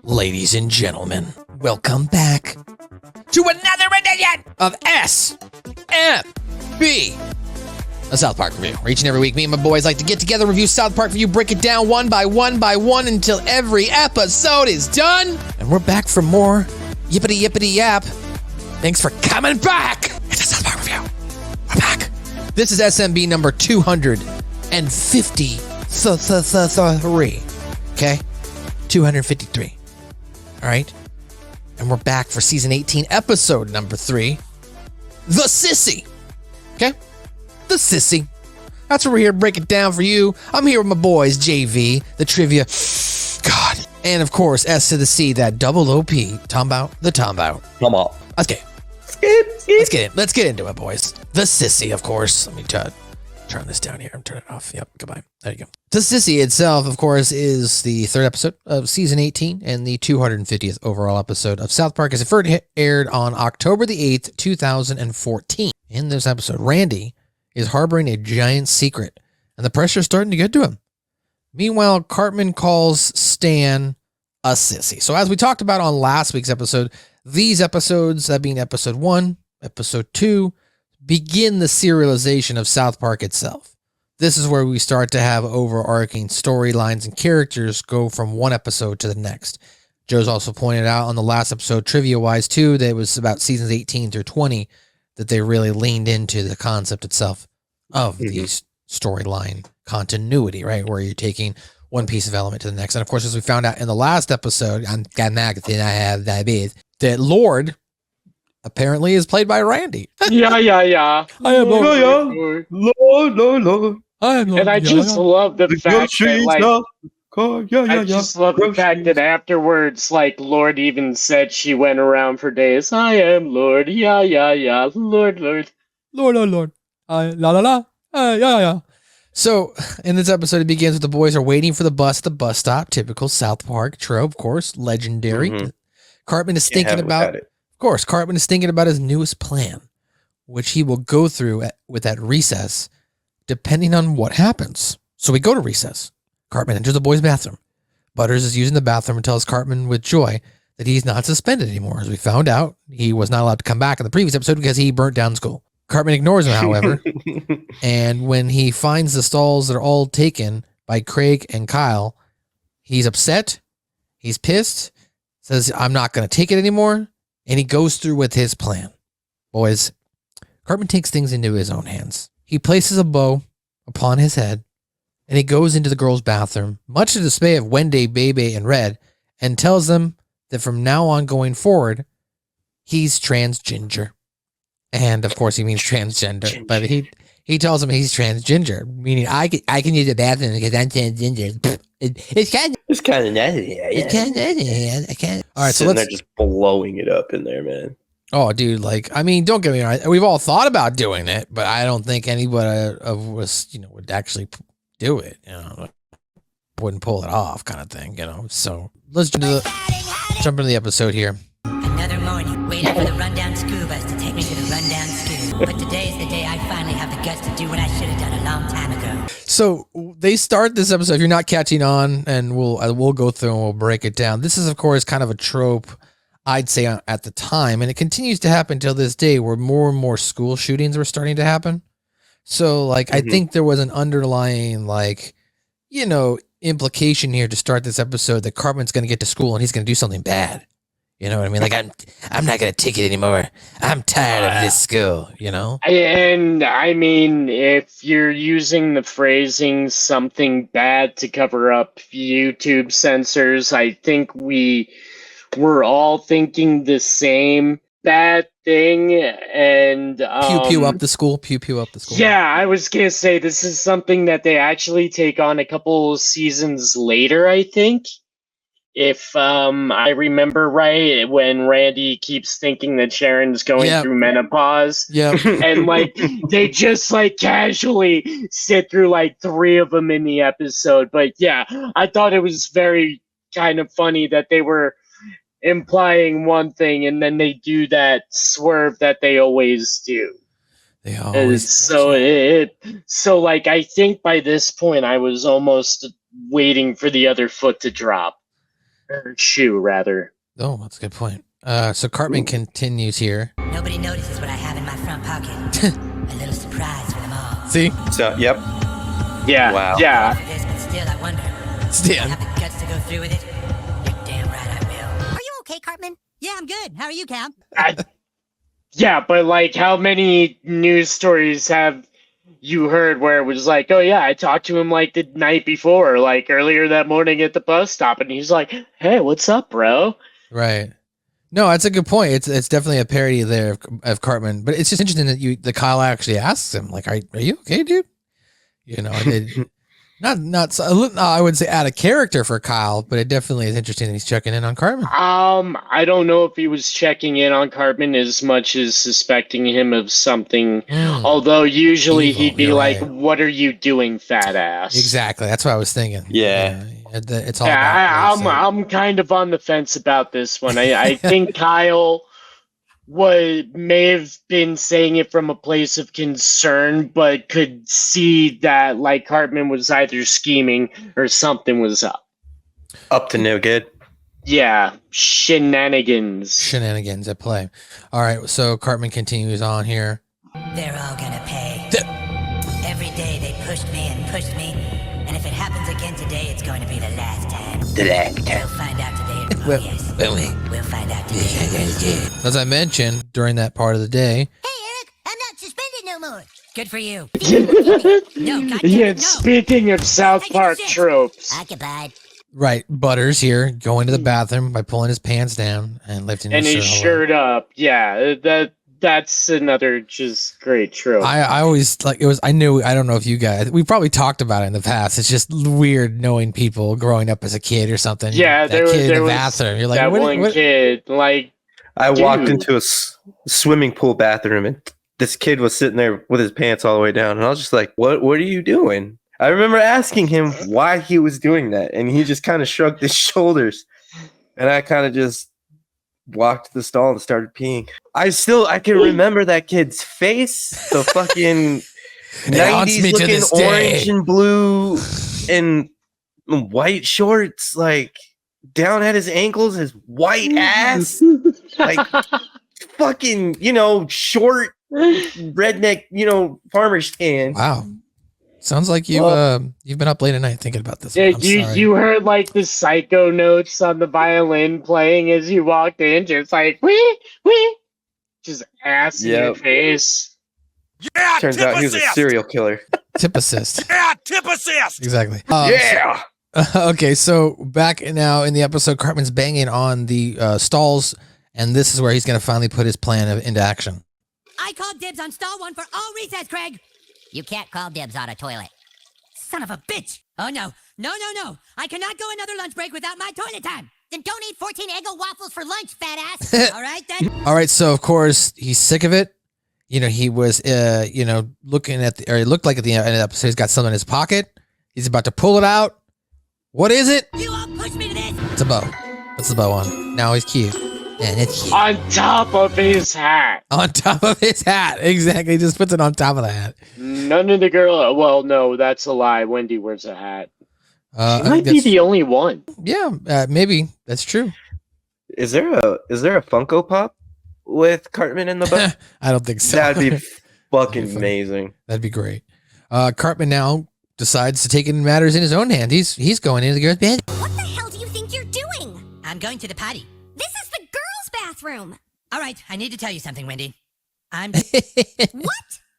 Ladies and gentlemen, welcome back to another edition of SMB, a South Park review. Where each and every week, me and my boys like to get together, review South Park for you, break it down one by one until every episode is done. And we're back for more yippity yap. Thanks for coming back. It's a South Park review. We're back. This is SMB number 253. Okay? 253. All right? And we're back for season 18, episode number 3. The Cissy. Okay? The Cissy. That's what we're here to break it down for you. I'm here with my boys, JV, the trivia. God. And of course, S to the C, that double OP. Tombout, the Tombout. Come on. Let's get it. Let's get into it, boys. The Cissy, of course. Let me turn this down here and turn it off. Yep, goodbye. There you go. The Cissy itself, of course, is the third episode of season 18 and the 250th overall episode of South Park, as it first aired on October the 8th, 2014. In this episode, Randy is harboring a giant secret, and the pressure is starting to get to him. Meanwhile, Cartman calls Stan a sissy. So as we talked about on last week's episode, these episodes, that being episode 1, episode 2, begin the serialization of South Park itself. This is where we start to have overarching storylines and characters go from one episode to the next. Joe's also pointed out on the last episode, trivia-wise too, that it was about seasons 18 through 20 that they really leaned into the concept itself of the storyline continuity, right? Where you're taking one piece of element to the next. And of course, as we found out in the last episode, that Lord apparently is played by Randy. Yeah. I am Lord. Lord. I am Lord. And I just love the fact that, like, I just love the fact that afterwards, like, Lord even said she went around for days. I am Lord. Yeah. Lord. Lord. Yeah. So, in this episode, it begins with the boys are waiting for the bus at the bus stop. Typical South Park trope, of course. Legendary. Cartman is thinking about... Of course, Cartman is thinking about his newest plan, which he will go through with that recess, depending on what happens. So we go to recess. Cartman enters the boys' bathroom. Butters is using the bathroom and tells Cartman with joy that he's not suspended anymore. As we found out, he was not allowed to come back in the previous episode because he burnt down school. Cartman ignores him, however, and when he finds the stalls that are all taken by Craig and Kyle, he's upset, he's pissed, says, I'm not going to take it anymore. And he goes through with his plan. Boys, Cartman takes things into his own hands. He places a bow upon his head, and he goes into the girls' bathroom, much to the dismay of Wendy, Bebe, and Red, and tells them that from now on going forward, he's transgender. And of course, he means transgender, but he tells them he's transgender, meaning I can use the bathroom because I'm transgender. It's kind of nasty. Yeah. It's kind of nasty. I can't. All right, so they're just blowing it up in there, man. Oh, dude, like, I mean, don't get me wrong. We've all thought about doing it, but I don't think anybody of us, would actually do it. Wouldn't pull it off, kind of thing. So let's jump into the episode here. Another morning, waiting for the rundown school bus to take me to the rundown school. But today's the day I finally have the guts to do what I should have done a long time ago. So they start this episode. If you're not catching on, and we'll go through and we'll break it down. This is, of course, kind of a trope, I'd say, at the time, and it continues to happen till this day, where more and more school shootings were starting to happen. So, like, I think there was an underlying, like, implication here to start this episode that Cartman's going to get to school and he's going to do something bad. You know what I mean? Like, I'm not going to take it anymore. I'm tired of this school, And, I mean, if you're using the phrasing something bad to cover up YouTube censors, I think we're all thinking the same bad thing. And pew up the school. Pew up the school. Yeah, I was going to say this is something that they actually take on a couple seasons later, I think. If I remember right, when Randy keeps thinking that Sharon's going through menopause, and like they just like casually sit through like 3 of them in the episode. But yeah, I thought it was very kind of funny that they were implying one thing and then they do that swerve that they always do. They always so like I think by this point I was almost waiting for the other foot to drop. Or shoe, rather. Oh, that's a good point. So Cartman continues here. Nobody notices what I have in my front pocket. A little surprise for them all. See? So, yep. Yeah. Wow. Yeah. For this, but still, I wonder. Stan. I have the guts to go through with it. You're damn right I will. Are you okay, Cartman? Yeah, I'm good. How are you, Cal? Yeah, but like, how many news stories have you heard where it was like, oh yeah, I talked to him like the night before, like earlier that morning at the bus stop, and he's like, hey, what's up, bro? Right. No, that's a good point. It's definitely a parody there of Cartman, but it's just interesting that the Kyle actually asks him, like, are you okay, dude? You know, I would say out of character for Kyle, but it definitely is interesting that he's checking in on Cartman. I don't know if he was checking in on Cartman as much as suspecting him of something. Although usually Evil, he'd be you're like, right. "What are you doing, fat ass?" Exactly. That's what I was thinking. Yeah. It's all Yeah, about I'm kind of on the fence about this one. I think Kyle may have been saying it from a place of concern, but could see that like Cartman was either scheming or something was up. Up to no good. Yeah, shenanigans at play. All right, so Cartman continues on here. They're all gonna pay. Every day they pushed me, and if it happens again today, it's going to be the last time. We'll find out today. Well, yes. will we? We'll find out today. As I mentioned during that part of the day, Hey, Eric, I'm not suspended no more. Good for you. No, No, Yeah, no. speaking of South Park tropes. Occupied. right, Butters here going to the bathroom by pulling his pants down and lifting And his his shirt. shirt up. Yeah, that's another just great trope. I always like it was. I don't know if you guys. We probably talked about it in the past. It's just weird knowing people growing up as a kid or something. Yeah, that kid in the was bathroom. You're like, that what? one kid. Like, I walked Dude. into a swimming pool bathroom and this kid was sitting there with his pants all the way down. And I was just like, what are you doing? I remember asking him why he was doing that. And he just kind of shrugged his shoulders. And I kind of just walked to the stall and started peeing. I can remember that kid's face, the fucking haunts me 90s to looking this day. orange and blue and white shorts, like down at his ankles, his white ass, like fucking, short redneck, farmer stand. Wow. Sounds like you've been up late at night thinking about this. yeah, I'm sorry. you heard like the psycho notes on the violin playing as you walked in, just like wee, just ass in your Yep. face. Yeah, Turns tip out he was a assist. serial killer. Tip assist. Yeah, tip assist. Exactly. Yeah. Okay, so back now in the episode, Cartman's banging on the stalls, and this is where he's going to finally put his plan into action. I called dibs on stall 1 for all recess, Craig. You can't call dibs on a toilet. Son of a bitch. Oh, no. No. I cannot go another lunch break without my toilet time. Then don't eat 14 Eggo waffles for lunch, fat ass. All right, then. All right, so of course he's sick of it. He was, looking at he looked like at the end of the episode, he's got something in his pocket. He's about to pull it out. What is it? You all pushed me to this. It's a bow. What's the bow on? Now he's cute. And it's cute. On top of his hat. On top of his hat. Exactly. He just puts it on top of the hat. None of the girl. Well, no, that's a lie. Wendy wears a hat. She She might be the only one. Yeah, maybe. That's true. Is there a Funko Pop with Cartman in the butt? I don't think so. That'd be fucking That'd be amazing. That'd be great. Cartman now decides to take matters in his own hand. He's going into the girl's bed. What the hell do you think you're doing? I'm going to the potty. This is the girls' bathroom. All right, I need to tell you something, Wendy. What?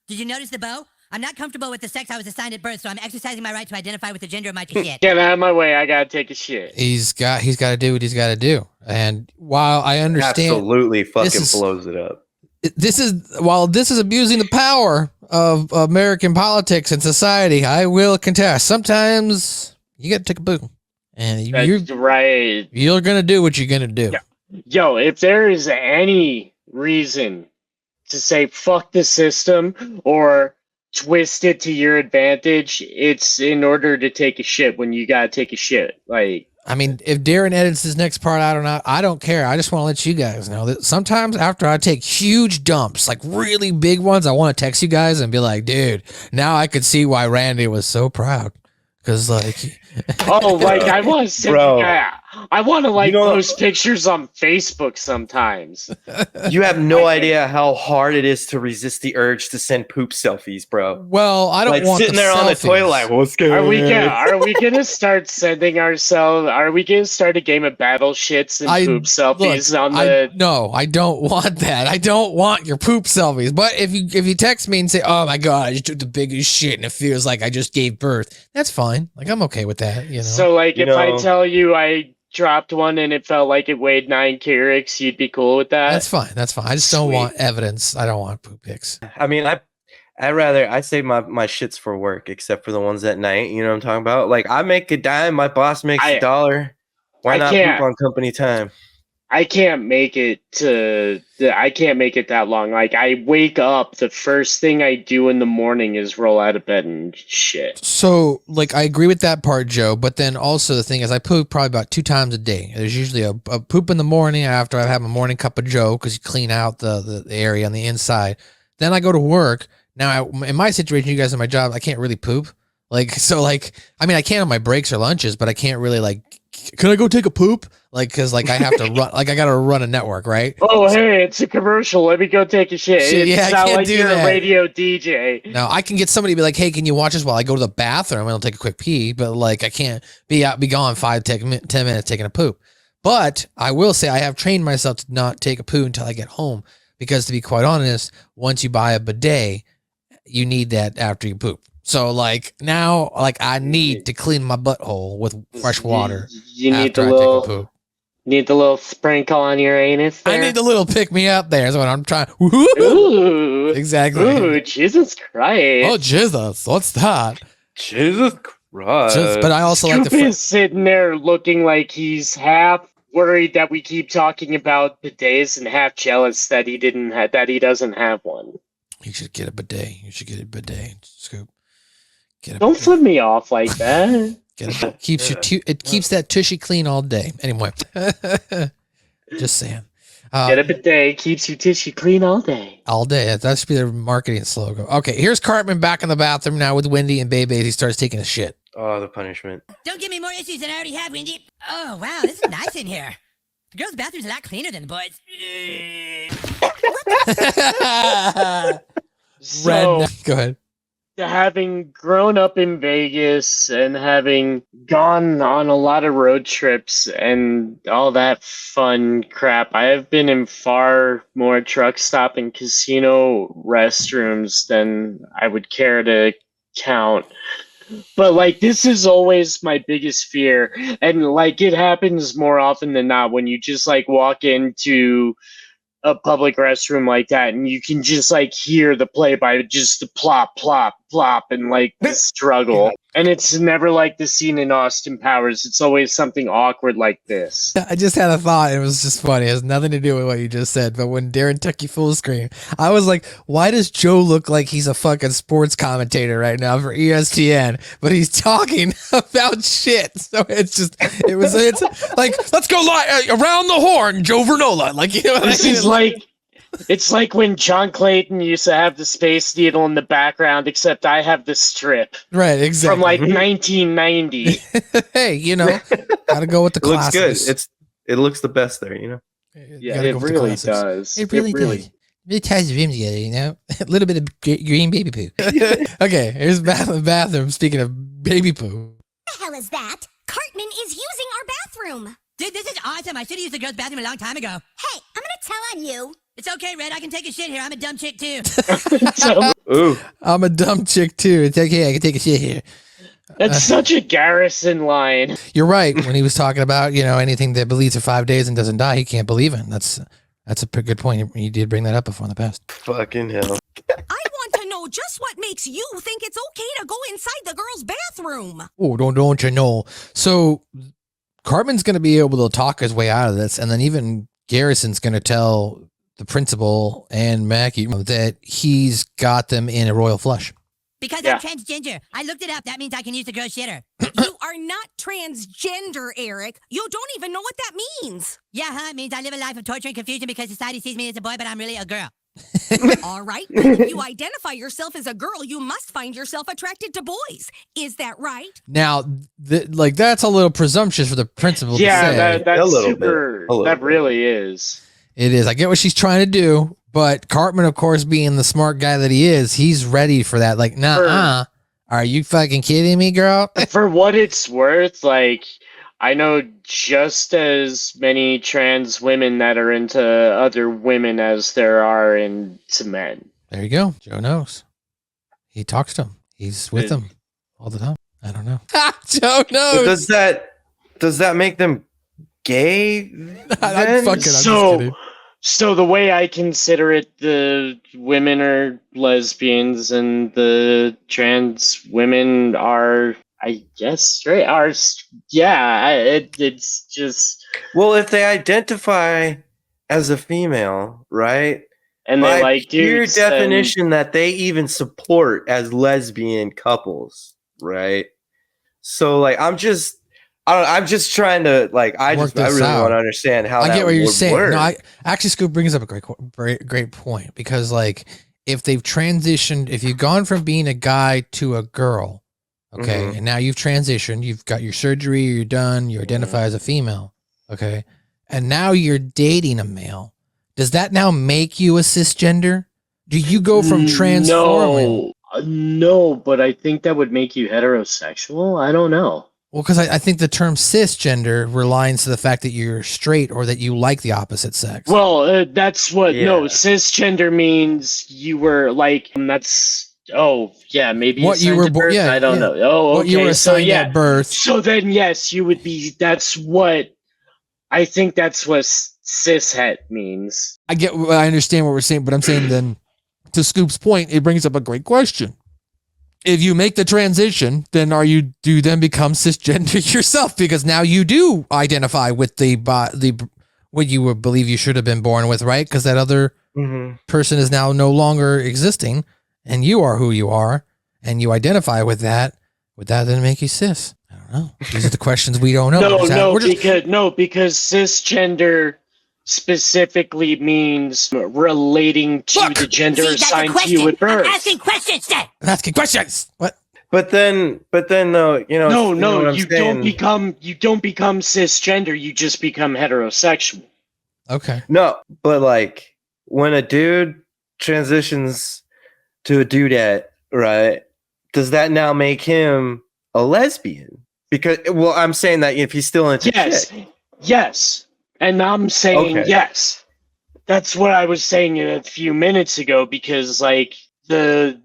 Did you notice the bow? I'm not comfortable with the sex I was assigned at birth, so I'm exercising my right to identify with the gender of my shit. Get out of my way. I gotta take a shit. He's got to do what he's got to do. And while I understand, Absolutely fucking is- blows it up. this is abusing the power of American politics and society, I will contest. Sometimes you got to take a boo, and That's right. you're gonna do what you're gonna do. Yeah. Yo, if there is any reason to say fuck the system or twist it to your advantage, it's in order to take a shit when you gotta take a shit. Like, I mean, if Darren edits his next part out or not, I don't care. I just want to let you guys know that sometimes after I take huge dumps, like really big ones, I want to text you guys and be like, dude, now I could see why Randy was so proud. Because, like, oh, like I was saying, Bro. yeah. I want to post pictures on Facebook sometimes. You have no idea how hard it is to resist the urge to send poop selfies, bro. Well, I don't want sitting there on the toilet like, what's good? Are we gonna start sending ourselves? Are we gonna start a game of battle shits and poop selfies No, I don't want that. I don't want your poop selfies. But if you text me and say, "Oh my god, I just took the biggest shit and it feels like I just gave birth," that's fine. Like I'm okay with that. You know. So if I tell you I dropped one and it felt like it weighed 9 carats, you'd be cool with that? That's fine. I just don't want evidence. I don't want poop pics. I mean, I save my shits for work, except for the ones at night. You know what I'm talking about? Like I make a dime, my boss makes $1. Why not poop on company time? I can't make it that long. Like I wake up, the first thing I do in the morning is roll out of bed and shit. So like I agree with that part, Joe, but then also the thing is I poop probably about 2 times a day. There's usually a poop in the morning after I have my morning cup of Joe because you clean out the area on the inside. Then I go to work. Now in my situation, you guys in my job, I can't really poop. I can on my breaks or lunches, but I can't really can I go take a poop? Cause I have to run, I gotta run a network, right? Oh, hey, it's a commercial. Let me go take a shit. It sounds like you're a radio DJ. No, I can get somebody to be like, hey, can you watch this while I go to the bathroom and I'll take a quick pee? But I can't be gone 10 minutes taking a poop. But I will say I have trained myself to not take a poo until I get home. Because to be quite honest, once you buy a bidet, you need that after you poop. So now I need to clean my butthole with fresh water. You need the little sprinkle on your anus there? I need the little pick me up there is what I'm trying. Ooh. Exactly. Ooh, Jesus Christ. Oh, Jesus. What's that? Jesus Christ. But I also like the sitting there looking like he's half worried that we keep talking about bidets and half jealous that he doesn't have one. You should get a bidet. Scoop. Don't flip me off like that. It keeps that tushy clean all day. Anyway, just saying. Get a bidet, keeps your tissue clean all day. All day. That should be their marketing slogan. Okay, here's Cartman back in the bathroom now with Wendy and Baby as he starts taking a shit. Oh, the punishment. Don't give me more issues than I already have, Wendy. Oh, wow, this is nice in here. The girls' bathroom's a lot cleaner than the boys'. Go ahead. Having grown up in Vegas and having gone on a lot of road trips and all that fun crap, I have been in far more truck stop and casino restrooms than I would care to count. But this is always my biggest fear. And it happens more often than not when you just walk into a public restroom like that and you can just hear the play by just the plop, plop, plop and the struggle. And it's never like the scene in Austin Powers. It's always something awkward like this. I just had a thought. It was just funny. It has nothing to do with what you just said. But when Darren took you full screen, I was like, why does Joe look like he's a fucking sports commentator right now for ESPN? But he's talking about shit. So it's let's go around the horn, Joe Vernola. It's like when John Clayton used to have the Space Needle in the background, except I have the strip. Right, exactly. From 1990. Hey, gotta go with the classics. Looks good. It looks the best there, Yeah, it really does. It really does. Really ties the room together, A little bit of green baby poo. Okay, here's the bathroom. Speaking of baby poo. What the hell is that? Cartman is using our bathroom. Dude, this is awesome. I should have used the girls' bathroom a long time ago. Hey, I'm gonna tell on you. It's okay, Red. I can take a shit here. I'm a dumb chick, too. Ooh. I'm a dumb chick, too. It's okay. I can take a shit here. That's such a Garrison line. You're right. When he was talking about, anything that believes for 5 days and doesn't die, he can't believe in. That's a pretty good point. You did bring that up before in the past. Fucking hell. I want to know just what makes you think it's okay to go inside the girls' bathroom. Oh, don't you know? So Cartman's going to be able to talk his way out of this, and then even Garrison's going to tell the principal and Mackie that he's got them in a royal flush. Because I'm transgender. I looked it up. That means I can use the girl shitter. You are not transgender, Eric. You don't even know what that means. Yeah, It means I live a life of torture and confusion because society sees me as a boy, but I'm really a girl. All right. If you identify yourself as a girl, you must find yourself attracted to boys. Is that right? Now, that's a little presumptuous for the principal to say. That's super. That really is. It is. I get what she's trying to do, but Cartman, of course, being the smart guy that he is, he's ready for that. Like, nah, are you fucking kidding me, girl? For what it's worth, like, I know just as many trans women that are into other women as there are into men. There you go. Joe knows. He talks to them. He's with them all the time. I don't know. Joe knows. But does that make them gay? I'm just kidding. So the way I consider it, the women are lesbians and the trans women are, I guess, straight. It's just... Well, if they identify as a female, right? And they like your definition that they even support as lesbian couples, right? So, like, I'm just trying to, like, I really want to understand how I that get what you're saying. work. No, actually, Scoop brings up a great point, because, like, if they've transitioned, if you've gone from being a guy to a girl, okay, and now you've transitioned, you've got your surgery, you're done, you identify as a female, okay, and now you're dating a male. Does that now make you a cisgender? Do you go from transforming? No, but I think that would make you heterosexual. I don't know. Well, because I think the term cisgender relies to the fact that you're straight or that you like the opposite sex. Well, that's what, no, cisgender means you were like, maybe what you were born. Yeah, I don't know. Oh, okay. What you were assigned at birth. So then, yes, you would be, I think that's what cishet means. I understand what we're saying, but I'm saying then, to Scoop's point, it brings up a great question. If you make the transition, then do you then become cisgender yourself? Because now you do identify with the what you would believe you should have been born with, right? Because that other person is now no longer existing, and you are who you are, and you identify with that. Would that then make you cis? I don't know. These are the questions we don't know. Because cisgender specifically means relating to the gender assigned to you at birth. I'm asking questions, then. I'm asking questions. What? But then though, you don't become cisgender. You just become heterosexual. Okay. No, but like when a dude transitions to a dudette, right? Does that now make him a lesbian? Because, well, I'm saying that if he's still into chick. Yes. And I'm saying yes. That's what I was saying a few minutes ago, because like the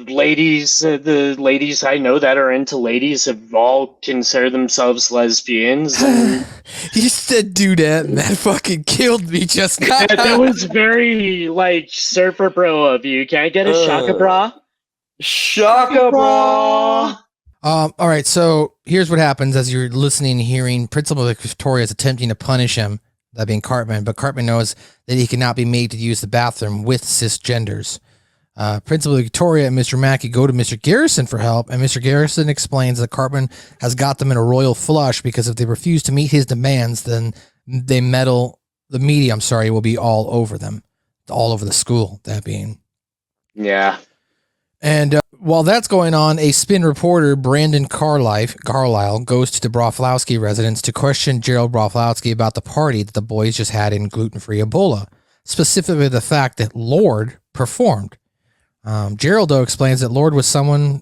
ladies I know that are into ladies have all considered themselves lesbians. And you said dudette, and that fucking killed me just now. That was very like surfer bro of you. Can I get a shaka bra? Shaka bra. All right, so here's what happens as you're listening and hearing Principal Victoria is attempting to punish him, that being Cartman, but Cartman knows that he cannot be made to use the bathroom with cisgenders. Principal Victoria and Mr. Mackey go to Mr. Garrison for help, and Mr. Garrison explains that Cartman has got them in a royal flush because if they refuse to meet his demands, then the media will be all over them, all over the school, that being. Yeah. And while that's going on, a spin reporter, Brandon Carlisle, goes to the Broflowski residence to question Gerald Broflowski about the party that the boys just had in gluten-free Ebola, specifically the fact that Lord performed. Gerald, though, explains that Lord was someone's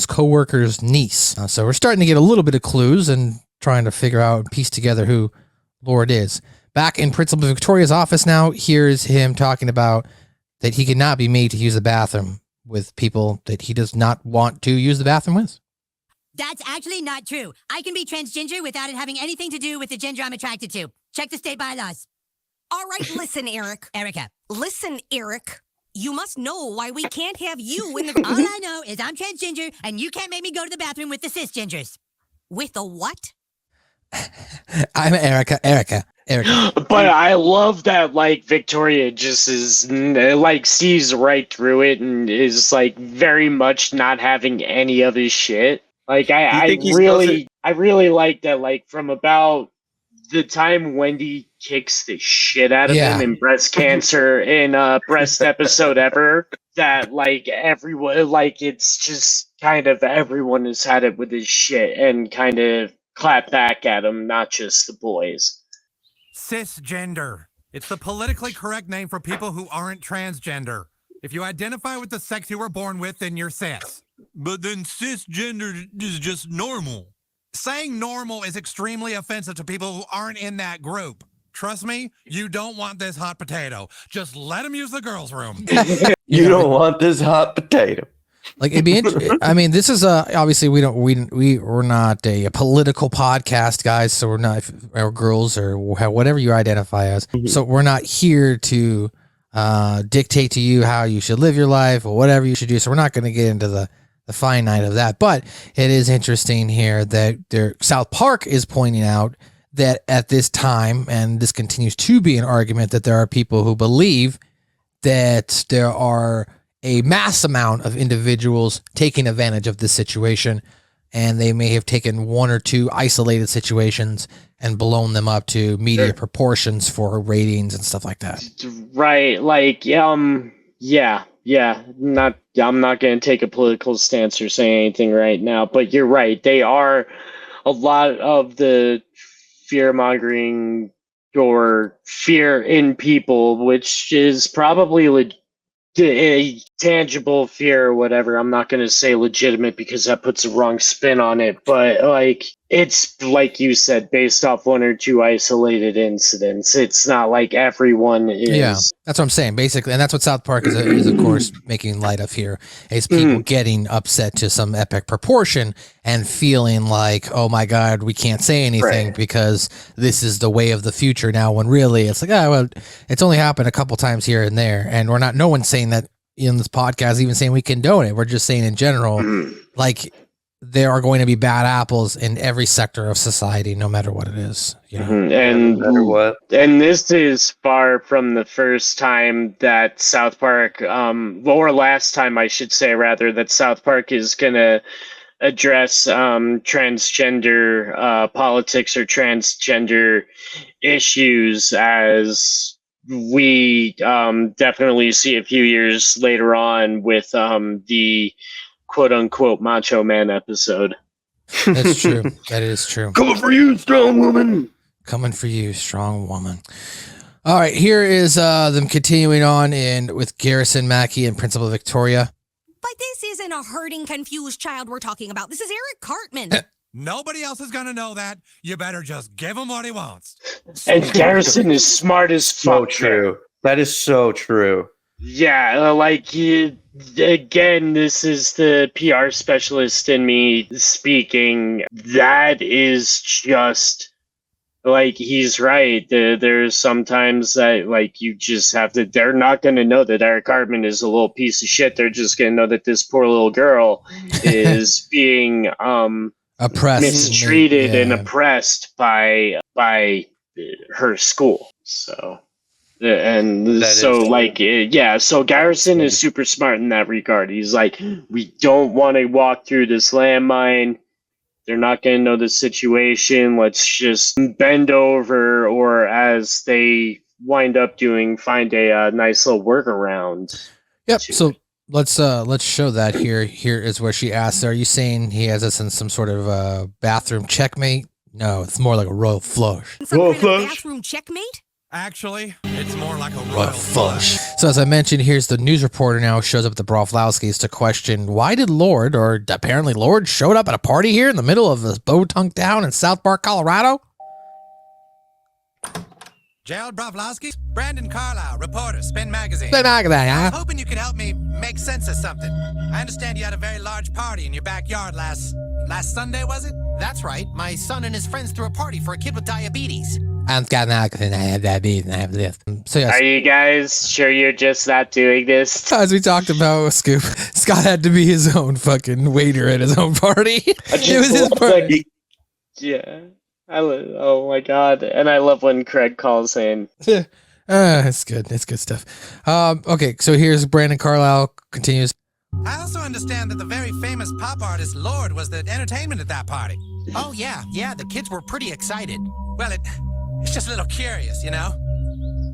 co-worker's niece. So we're starting to get a little bit of clues and trying to figure out and piece together who Lord is. Back in Principal Victoria's office now, here's him talking about that he cannot be made to use the bathroom with people that he does not want to use the bathroom with. That's actually not true. I can be transgender without it having anything to do with the gender I'm attracted to. Check the state bylaws. All right, listen, Eric. Erica. Listen, Eric. You must know why we can't have you in the... All I know is I'm transgender, and you can't make me go to the bathroom with the cisgenders. With the what? I'm Erica. But I love that, like, Victoria just is, like, sees right through it and is, like, very much not having any of his shit. Like, I really like that, like, from about the time Wendy kicks the shit out of him in breast cancer in breast episode ever, that like everyone, like it's just kind of everyone has had it with his shit and kind of clap back at him, not just the boys. Cisgender. It's the politically correct name for people who aren't transgender. If you identify with the sex you were born with, then you're cis. But then cisgender is just normal. Saying normal is extremely offensive to people who aren't in that group. Trust me, you don't want this hot potato. Just let him use the girls' room. You don't want this hot potato. Like it'd be interesting. I mean, this is obviously we're not a political podcast, guys. So we're not, or girls, or whatever you identify as. So we're not here to dictate to you how you should live your life or whatever you should do. So we're not going to get into the finite of that. But it is interesting here that South Park is pointing out that at this time, and this continues to be an argument, that there are people who believe that there are a mass amount of individuals taking advantage of this situation, and they may have taken one or two isolated situations and blown them up to media proportions for ratings and stuff like that. Right. Like, yeah. I'm not going to take a political stance or say anything right now, but you're right. They are a lot of the fear-mongering or fear in people, which is probably a tangible fear or whatever. I'm not going to say legitimate because that puts the wrong spin on it, but like it's like you said, based off one or two isolated incidents. It's not like everyone is. Yeah, that's what I'm saying, basically, and that's what South Park is of course making light of here, is people getting upset to some epic proportion and feeling like, oh my God, we can't say anything because this is the way of the future now, when really it's like, well, it's only happened a couple times here and there, and no one's saying that in this podcast, even saying we condone it. We're just saying in general, like, there are going to be bad apples in every sector of society, no matter what it is. You know? And no matter what. And this is far from the first time that South Park, or last time I should say rather, that South Park is going to address transgender politics or transgender issues, as we definitely see a few years later on with the quote-unquote Macho Man episode. That's true. That is true. Coming for you, strong woman. Coming for you, strong woman. All right, here is them continuing on with Garrison, Mackey, and Principal Victoria. But this isn't a hurting, confused child we're talking about. This is Eric Cartman. Nobody else is going to know that. You better just give him what he wants. And Garrison is smart as fuck. So true. That is so true. Yeah, like, again, this is the PR specialist in me speaking. That is just, like, he's right. There's sometimes that, like, you just have to, they're not going to know that Eric Cartman is a little piece of shit. They're just going to know that this poor little girl is being oppressed, mistreated and oppressed by her school. So... And so, like, so Garrison is super smart in that regard. He's like, we don't want to walk through this landmine. They're not going to know the situation. Let's just bend over, or as they wind up doing, find a nice little workaround. Yep. So let's show that here. Here is where she asks, "Are you saying he has us in some sort of bathroom checkmate?" No, it's more like a royal flush. Royal flush. Bathroom checkmate. Actually, it's more like a royal flush. So as I mentioned, here's the news reporter now shows up at the Broflowskis to question, why did Lord, or apparently Lord, showed up at a party here in the middle of this Boatunk town in South Park, Colorado? Gerald Broflowski, Brandon Carlisle, reporter, Spin Magazine. Spin Magazine, huh? I was hoping you could help me make sense of something. I understand you had a very large party in your backyard last Sunday, was it? That's right. My son and his friends threw a party for a kid with diabetes. I'm Scott Magazine. I have diabetes and I have this. So yes. Are you guys sure you're just not doing this? As we talked about with Scoop, Scott had to be his own fucking waiter at his own party. It was his party. Yeah. Oh my God. And I love when Craig calls in. It's good. It's good stuff. Okay, so here's Brandon Carlisle continues. I also understand that the very famous pop artist Lord was the entertainment at that party. Oh, yeah. The kids were pretty excited. Well, It's just a little curious, you know?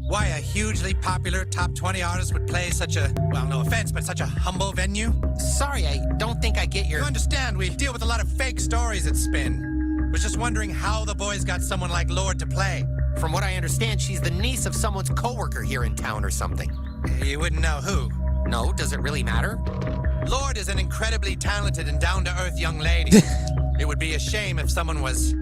Why a hugely popular top 20 artist would play such a, well, no offense, but such a humble venue? Sorry, I don't think I get your... You understand, we deal with a lot of fake stories at Spin. Was just wondering how the boys got someone like Lord to play. From what I understand, she's the niece of someone's coworker here in town or something. You wouldn't know who? No, does it really matter? Lord is an incredibly talented and down-to-earth young lady. It would be a shame if someone was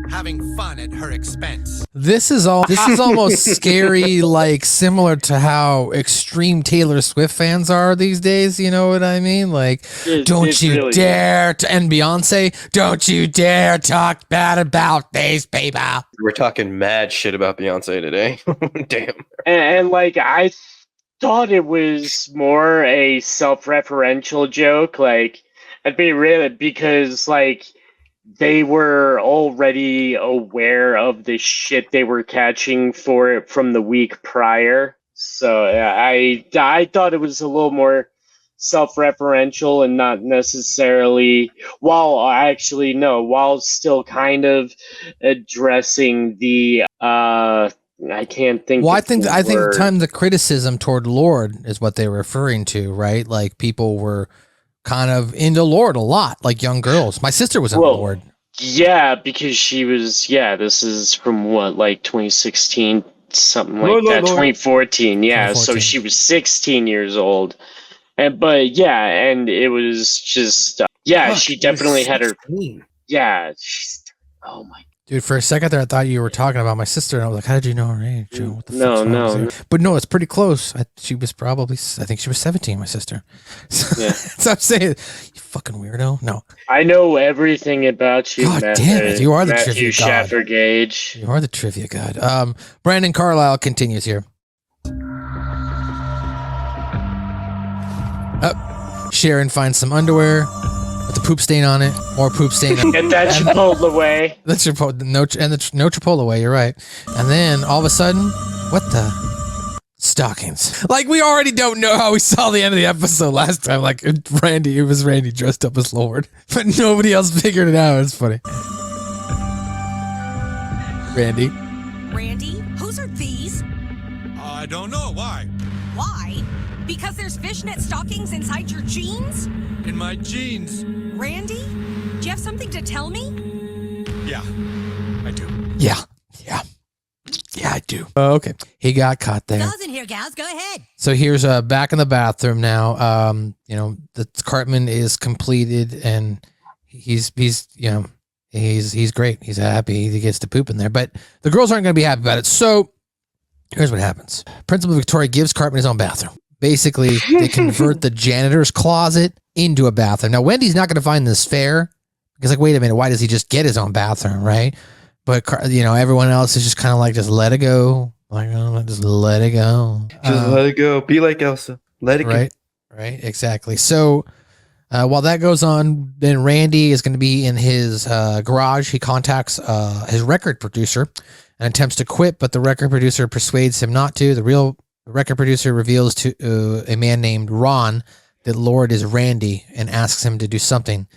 having fun at her expense. This is almost scary, like similar to how extreme Taylor Swift fans are these days. You know what I mean? Like, don't you really dare and Beyonce, don't you dare talk bad about these people. We're talking mad shit about Beyonce today. Damn. And like, I thought it was more a self-referential joke. Like, I'd be really, because like, they were already aware of the shit they were catching for it from the week prior. So I thought it was a little more self-referential and not necessarily, while still kind of addressing the, I can't think. Well, I think the time the criticism toward Lord is what they were referring to, right? Like people were kind of into Lord a lot, like young girls. My sister was in Lord. Yeah, because she was, this is from what, like 2016, something like that, 2014. Yeah, 2014. So she was 16 years old. And it was just, she definitely had her. Yeah. Oh my. Dude, for a second there, I thought you were talking about my sister, and I was like, how did you know her age, Joe? What the No. But no, it's pretty close. She was probably, I think she was 17, my sister. Yeah. So I'm saying, you fucking weirdo. No. I know everything about you, God damn it. You are the trivia god. Gage. You are the trivia god. Brandon Carlisle continues here. Sharon finds some underwear with the poop stain on it, more poop stain. Get that Chipotle away. That's no Chipotle away. You're right. And then all of a sudden, what the stockings? Like we already don't know how we saw the end of the episode last time. Like it was Randy dressed up as Lord, but nobody else figured it out. It's funny. Randy, whose are these? I don't know. Why? Why? Because there's fishnet stockings inside your jeans? In my jeans. Randy, do you have something to tell me? Yeah, I do. Yeah, I do. Okay, he got caught there. Gals in here, gals. Go ahead. So here's back in the bathroom now. The Cartman is completed, and he's great. He's happy. He gets to poop in there, but the girls aren't going to be happy about it. So here's what happens: Principal Victoria gives Cartman his own bathroom. Basically, they convert the janitor's closet into a bathroom. Now, Wendy's not going to find this fair because, like, wait a minute, why does he just get his own bathroom, right? But, everyone else is just kind of like, just let it go. Like, just let it go. Just let it go. Be like Elsa. Let it go. Right, exactly. So, while that goes on, then Randy is going to be in his garage. He contacts his record producer and attempts to quit, but the record producer persuades him not to. The real record producer reveals to a man named Ron that Lord is Randy and asks him to do something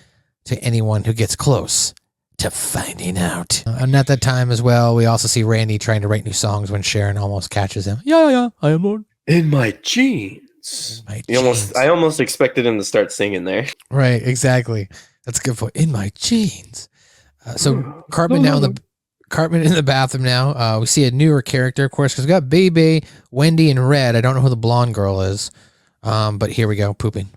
to anyone who gets close to finding out. And at that time as well, we also see Randy trying to write new songs when Sharon almost catches him. Yeah, I am Lord. In my jeans. I almost expected him to start singing there. Right, exactly. That's a good point. In my jeans. So Cartman in the bathroom now. We see a newer character, of course, because we got Baby, Wendy, and Red. I don't know who the blonde girl is, but here we go, pooping.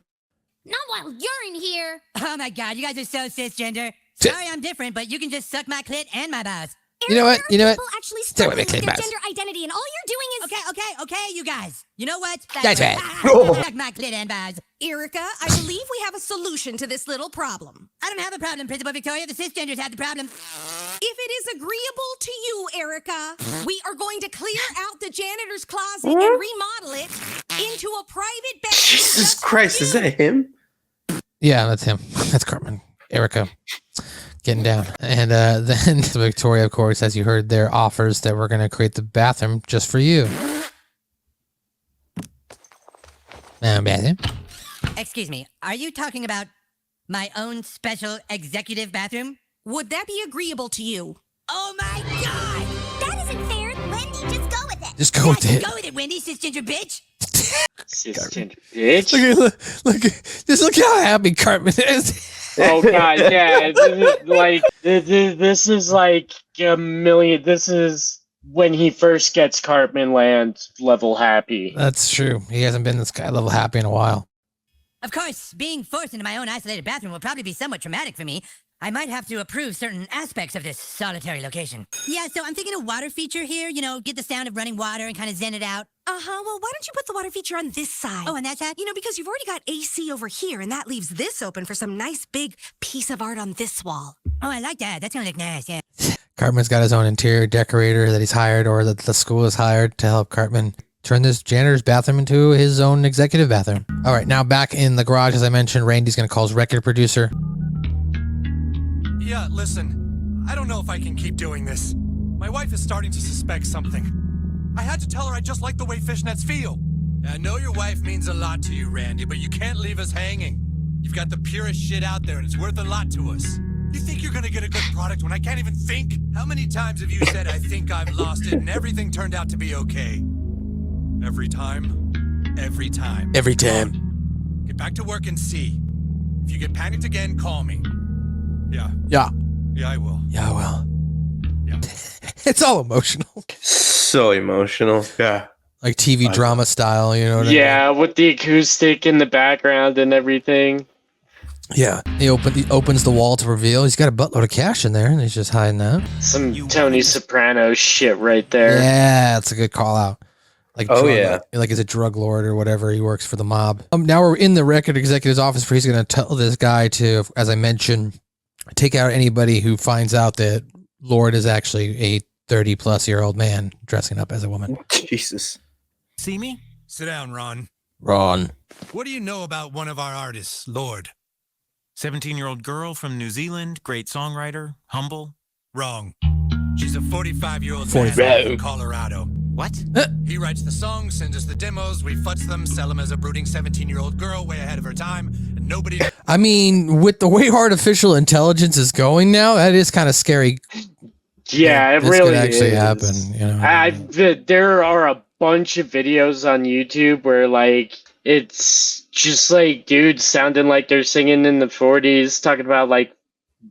Not while you're in here. Oh my God, you guys are so cisgender. Sorry I'm different, but you can just suck my clit and my balls. You know what? People actually struggle with their gender identity, and all you're doing is... Okay, you guys. You know what? That's right. Suck my clit and balls. Erica, I believe we have a solution to this little problem. I don't have a problem, Principal Victoria. The cisgenders have the problem. If it is agreeable to you, Erica, we are going to clear out the janitor's closet and remodel it into a private bedroom. Jesus Christ, is that him? Yeah, that's him. That's Cartman. Erica getting down. And then Victoria, of course, as you heard, there offers that we're going to create the bathroom just for you. Bathroom. Excuse me, are you talking about my own special executive bathroom? Would that be agreeable to you? Oh my God! That is Just go with it. Go with it, Wendy, cisgender bitch. Cisgender bitch. Look, just look how happy Cartman is. Oh god, yeah. This is like a million. This is when he first gets Cartman Land level happy. That's true. He hasn't been this guy level happy in a while. Of course, being forced into my own isolated bathroom will probably be somewhat traumatic for me. I might have to approve certain aspects of this solitary location. Yeah, so I'm thinking a water feature here, you know, get the sound of running water and kind of zen it out. Uh-huh, well, why don't you put the water feature on this side? Oh, on that side? You know, because you've already got AC over here, and that leaves this open for some nice big piece of art on this wall. Oh, I like that. That's gonna look nice, yeah. Cartman's got his own interior decorator that he's hired, or that the school has hired to help Cartman turn this janitor's bathroom into his own executive bathroom. All right, now back in the garage, as I mentioned, Randy's going to call his record producer. Yeah, listen, I don't know if I can keep doing this. My wife is starting to suspect something. I had to tell her I just like the way fishnets feel. I know your wife means a lot to you, Randy, but you can't leave us hanging. You've got the purest shit out there, and it's worth a lot to us. You think you're gonna get a good product when I can't even think? How many times have you said I think I've lost it and everything turned out to be okay? Every time. Every time. Every time. Get back to work and see. If you get panicked again, call me. Yeah. Yeah. Yeah, I will. Yeah, I will. Yeah. It's all emotional. So emotional. Yeah. Like TV drama style, you know what I mean? Yeah, with the acoustic in the background and everything. Yeah. He opens the wall to reveal he's got a buttload of cash in there, and he's just hiding that. Some Tony Soprano shit right there. Yeah, that's a good call out. Like, like he's a drug lord or whatever. He works for the mob. Now we're in the record executive's office where he's going to tell this guy to, as I mentioned, take out anybody who finds out that Lord is actually a 30-plus-year-old man dressing up as a woman. Jesus. See me? Sit down, Ron. Ron. What do you know about one of our artists, Lord? 17-year-old girl from New Zealand, great songwriter, humble. Wrong. She's a 45-year-old man from Colorado. What? He writes the songs, sends us the demos, we futz them, sell them as a brooding 17-year-old girl way ahead of her time, and nobody... I mean, with the way artificial intelligence is going now, that is kind of scary. Yeah, it really could actually is. happen. You know? There are a bunch of videos on YouTube where, like, it's just, like, dudes sounding like they're singing in the 40s, talking about, like,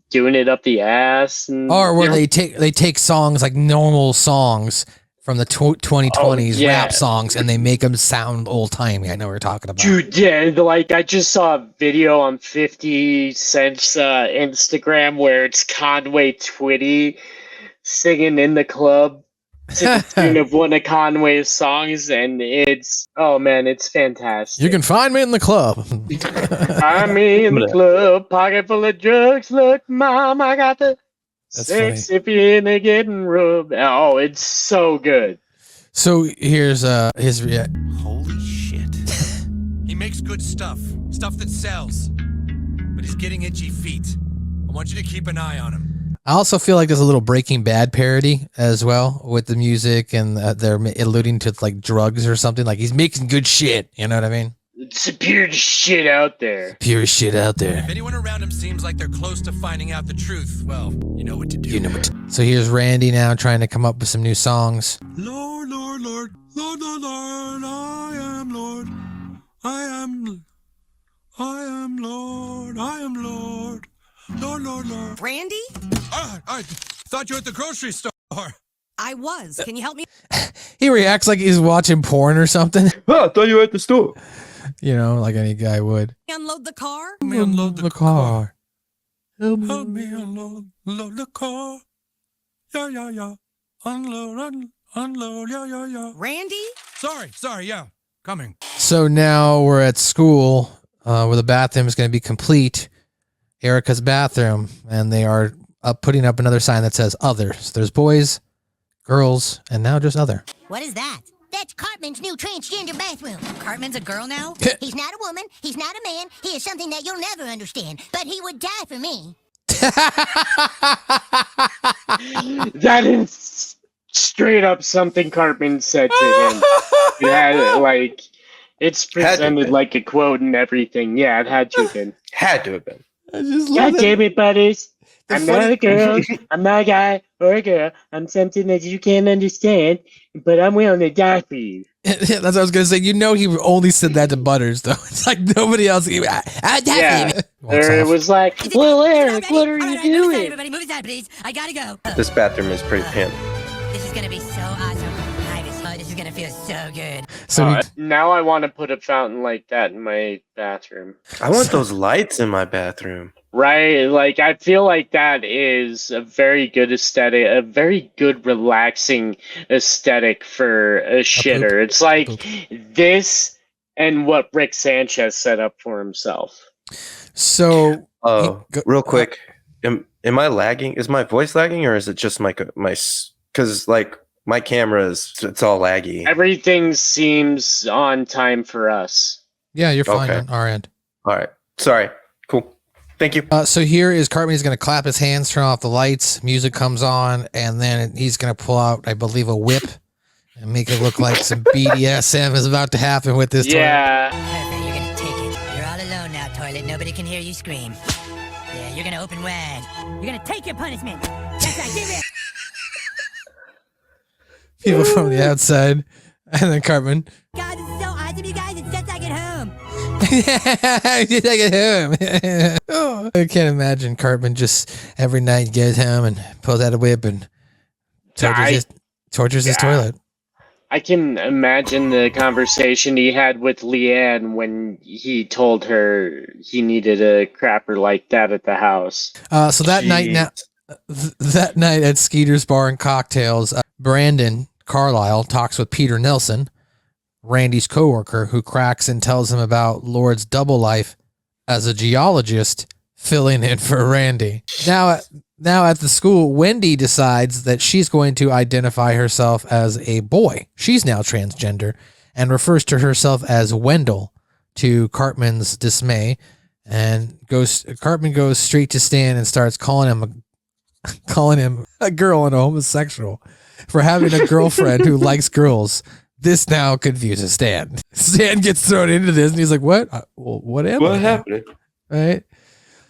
doing it up the ass. And, or where they take songs, like normal songs, from the 2020s rap songs, and they make them sound old-timey. I know what you're talking about. Dude, yeah, like, I just saw a video on 50 Cent's Instagram where it's Conway Twitty singing in the club to the tune of one of Conway's songs, and it's, oh man, it's fantastic. You can find me in the club. Find me in the club, pocket full of drugs. Look, Mom, I got the... That's Sex if you're in there getting rubbed. Oh, it's so good. So here's his react. Holy shit. He makes good stuff that sells. But he's getting itchy feet. I want you to keep an eye on him. I also feel like there's a little Breaking Bad parody as well with the music, and they're alluding to like drugs or something. Like he's making good shit. You know what I mean? It's the purest shit out there. Purest shit out there. If anyone around him seems like they're close to finding out the truth, well, you know what to do. You know what. So here's Randy now trying to come up with some new songs. Lord, Lord, Lord, Lord, Lord, Lord, I am Lord. I am Lord. I am Lord. Lord, Lord, Lord. Randy? I thought you were at the grocery store. I was. Can you help me? He reacts like he's watching porn or something. Oh, I thought you were at the store. You know, like any guy would. Unload the car? Help me unload the car. Help me unload the car. Yeah, yeah, yeah. Unload, yeah, yeah, yeah. Randy? Sorry, yeah. Coming. So now we're at school where the bathroom is going to be complete. Erica's bathroom. And they are putting up another sign that says others. There's boys, girls, and now just other. What is that? That's Cartman's new transgender bathroom. Cartman's a girl now? He's not a woman. He's not a man. He is something that you'll never understand. But he would die for me. That is straight up something Cartman said to him. Yeah, like, it's presented like a quote and everything. Yeah, it had to have been. Had to have been. I just God damn it, buddies. I'm not a girl. I'm not a guy or a girl. I'm something that you can't understand, but I'm willing to die for you. That's what I was gonna say. You know, he only said that to Butters, though. It's like nobody else. Yeah. It was like, well, Eric, what are you doing? Everybody, move aside, please. I gotta go. This bathroom is pretty pimp. This is gonna be so awesome. This is gonna feel so good. So now I want to put a fountain like that in my bathroom. I want those lights in my bathroom. Right, like I feel like that is a very good aesthetic, a very good relaxing aesthetic for a shitter. It's like this and what Rick Sanchez set up for himself. So, real quick, am I lagging? Is my voice lagging, or is it just my? Because like my camera it's all laggy. Everything seems on time for us. Yeah, you're fine on our end. All right, sorry. Cool. Thank you. So here is Cartman. He's going to clap his hands, turn off the lights, music comes on, and then he's going to pull out, I believe, a whip and make it look like some BDSM is about to happen with this toilet. Perfect, you're going to take it. You're all alone now, toilet. Nobody can hear you scream. Yeah, you're going to open wide. You're going to take your punishment. That's right, give it. People from the outside. And then Cartman. God, this is so awesome, you guys. It's just like at home. Just like at home. I can't imagine Cartman just every night gets home and pulls out a whip and tortures his toilet. I can imagine the conversation he had with Leanne when he told her he needed a crapper like that at the house. So that night at Skeeter's Bar and Cocktails, Brandon Carlisle talks with Peter Nelson, Randy's coworker, who cracks and tells him about Lord's double life as a geologist filling in for Randy. Now at the school, Wendy decides that she's going to identify herself as a boy. She's now transgender and refers to herself as Wendell, to Cartman's dismay. And Cartman goes straight to Stan and starts calling him a girl and a homosexual for having a girlfriend who likes girls. This now confuses Stan. Stan gets thrown into this and he's like, what? What happened? Right?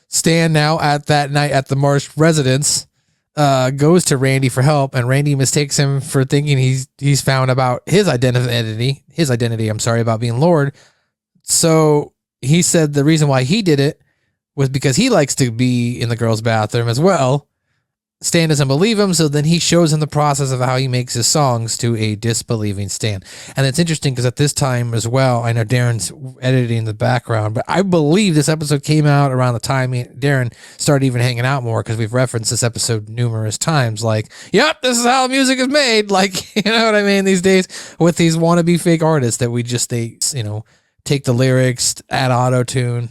Stan now at that night at the Marsh residence goes to Randy for help, and Randy mistakes him for thinking he's found about his identity, about being Lord. So he said the reason why he did it was because he likes to be in the girls' bathroom as well. Stan doesn't believe him, so then he shows him the process of how he makes his songs to a disbelieving Stan. And it's interesting because at this time as well, I know Darren's editing the background, but I believe this episode came out around the time Darren started even hanging out more, because we've referenced this episode numerous times. Like, yep, this is how music is made. Like, you know what I mean? These days with these wannabe fake artists that take the lyrics, add auto-tune,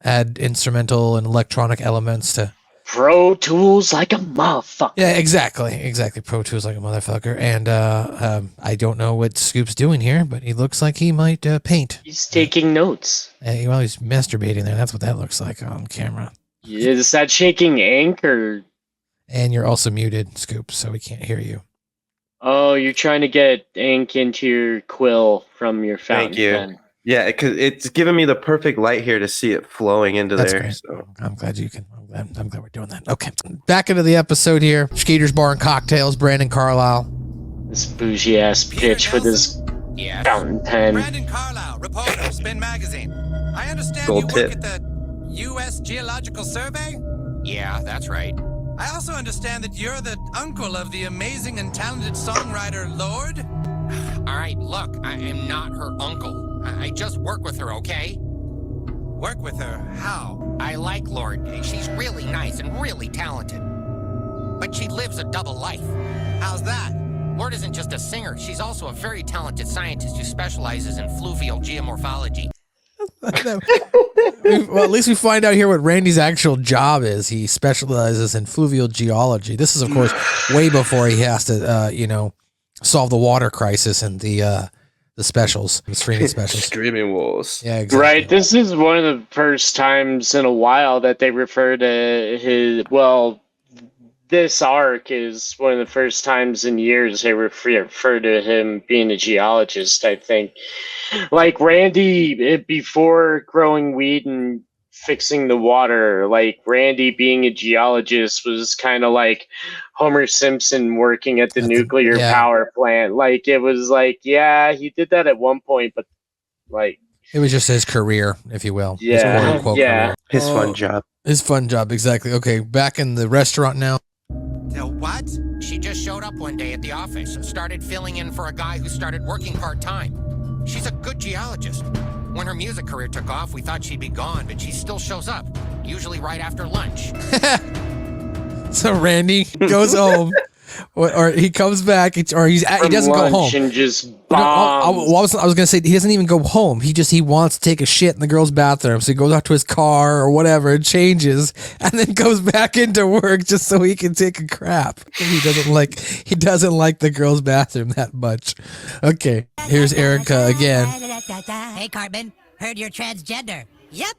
add instrumental and electronic elements to Pro Tools like a motherfucker. Yeah, exactly. Pro Tools like a motherfucker. And I don't know what Scoop's doing here, but he looks like he might paint. He's taking notes. Well, he's masturbating there. That's what that looks like on camera. Is that shaking ink or? And you're also muted, Scoop, so we can't hear you. Oh, you're trying to get ink into your quill from your fountain Thank you. pen. Yeah, because it's giving me the perfect light here to see it flowing into That's there. Great. So I'm glad you can. I'm glad we're doing that. Okay, back into the episode here. Skeeter's Bar and Cocktails. Brandon Carlisle. This bougie ass pitch for this fountain pen. Brandon Carlisle, reporter, Spin Magazine. I understand Gold you tip. work at the U.S. Geological Survey? Yeah, that's right. I also understand that you're the uncle of the amazing and talented songwriter Lord? All right, look, I am not her uncle. I just work with her, okay? Work with her? How? I like Lord. She's really nice and really talented. But she lives a double life. How's that? Lord isn't just a singer. She's also a very talented scientist who specializes in fluvial geomorphology. Well, at least we find out here what Randy's actual job is. He specializes in fluvial geology. This is, of course, way before he has to, solve the water crisis and the specials, the streaming specials. Streaming wars. Yeah, exactly. Right. This is one of the first times in a while that they refer to this arc is one of the first times in years they refer to him being a geologist, I think. Like Randy, before growing weed and fixing the water. Like Randy being a geologist was kind of like Homer Simpson working at the nuclear power plant. Like it was like, yeah, he did that at one point, but like it was just his career, if you will. Yeah, his quote unquote career. His fun job. His fun job, exactly. Okay, back in the restaurant now. What? She just showed up one day at the office and started filling in for a guy who started working part-time. She's a good geologist. When her music career took off, we thought she'd be gone, but she still shows up, usually right after lunch. So Randy goes home, or he comes back, or he doesn't go home. And just I was gonna say he doesn't even go home. He wants to take a shit in the girl's bathroom, so he goes out to his car or whatever, and changes, and then goes back into work just so he can take a crap. He doesn't like the girl's bathroom that much. Okay, here's Erica again. Hey Cartman, heard you're transgender. Yep.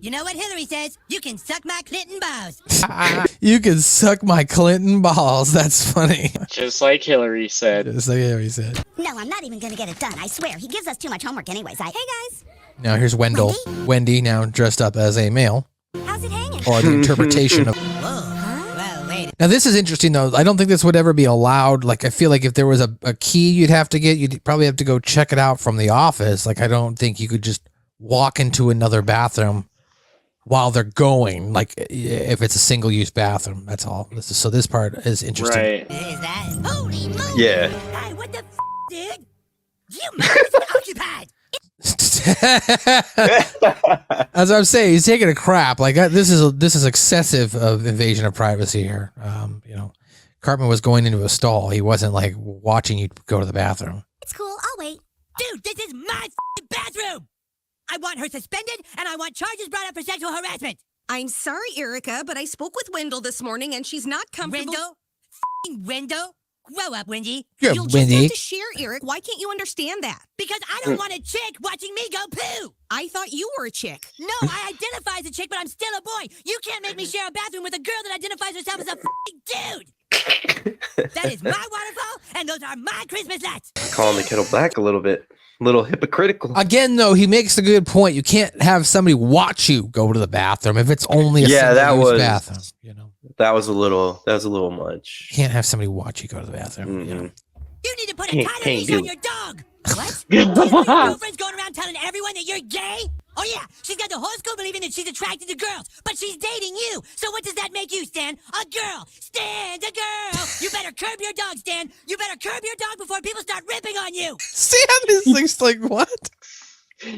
You know what Hillary says? You can suck my Clinton balls. You can suck my Clinton balls. That's funny. Just like Hillary said. No, I'm not even going to get it done. I swear. He gives us too much homework anyways. Hey, guys. Now here's Wendell. Wendy now dressed up as a male. How's it hanging? Or the interpretation of... Well, wait. Now this is interesting though. I don't think this would ever be allowed. Like I feel like if there was a key you'd have to get, you'd probably have to go check it out from the office. Like I don't think you could just walk into another bathroom while they're going, like if it's a single-use bathroom. That's all. So this part is interesting. Right. Is that? Holy moly! Yeah. Hey, what the f***, dude? You must be occupied. As I'm saying, he's taking a crap. Like this is excessive of invasion of privacy here. Cartman was going into a stall. He wasn't like watching you go to the bathroom. It's cool. I'll wait. Dude, this is my f***ing bathroom. I want her suspended, and I want charges brought up for sexual harassment. I'm sorry, Erica, but I spoke with Wendell this morning, and she's not comfortable. Wendell? Grow up, Wendy. Yeah, You'll Wendy. just have to share, Eric. Why can't you understand that? Because I don't want a chick watching me go poo. I thought you were a chick. No, I identify as a chick, but I'm still a boy. You can't make me share a bathroom with a girl that identifies herself as a f***ing dude. That is my waterfall, and those are my Christmas lights. Calling the kettle black a little bit. A little hypocritical. Again, though, he makes a good point. You can't have somebody watch you go to the bathroom if it's only a single-use bathroom. That was a little much. You can't have somebody watch you go to the bathroom. Mm-hmm. You need to put a tighter leash on your dog. What? Your girlfriend's going around telling everyone that you're gay? Oh yeah, she's got the whole school believing that she's attracted to girls, but she's dating you. So what does that make you, Stan? A girl. Stan's a girl. You better curb your dog, Stan. You better curb your dog before people start ripping on you. Stan is like, what?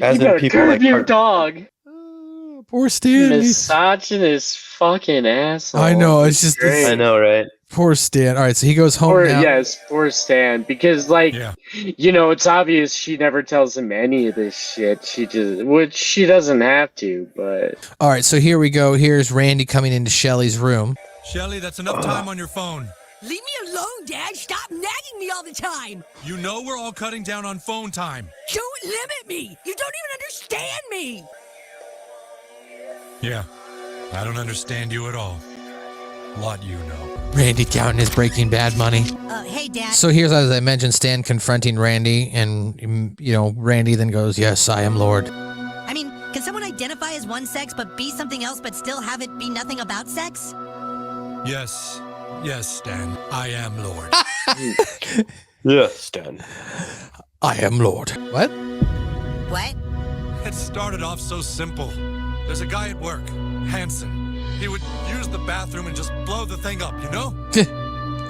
As you better curb your dog. Poor Stan. Misogynist fucking asshole. I know, it's just great. I know, right? Poor Stan. All right, so he goes home now. Yes, poor Stan. Because, it's obvious she never tells him any of this shit. Which she doesn't have to, but... All right, so here we go. Here's Randy coming into Shelly's room. Shelly, that's enough time on your phone. Leave me alone, Dad. Stop nagging me all the time. You know we're all cutting down on phone time. Don't limit me. You don't even understand me. Yeah, I don't understand you at all. Lot you know. Randy counting his Breaking Bad money. Hey, Dad. So here's, as I mentioned, Stan confronting Randy, and, Randy then goes, "Yes, I am Lord." I mean, can someone identify as one sex but be something else but still have it be nothing about sex? Yes, Stan. I am Lord. Yeah, Stan. I am Lord. What? What? It started off so simple. There's a guy at work, Hanson. He would use the bathroom and just blow the thing up, you know?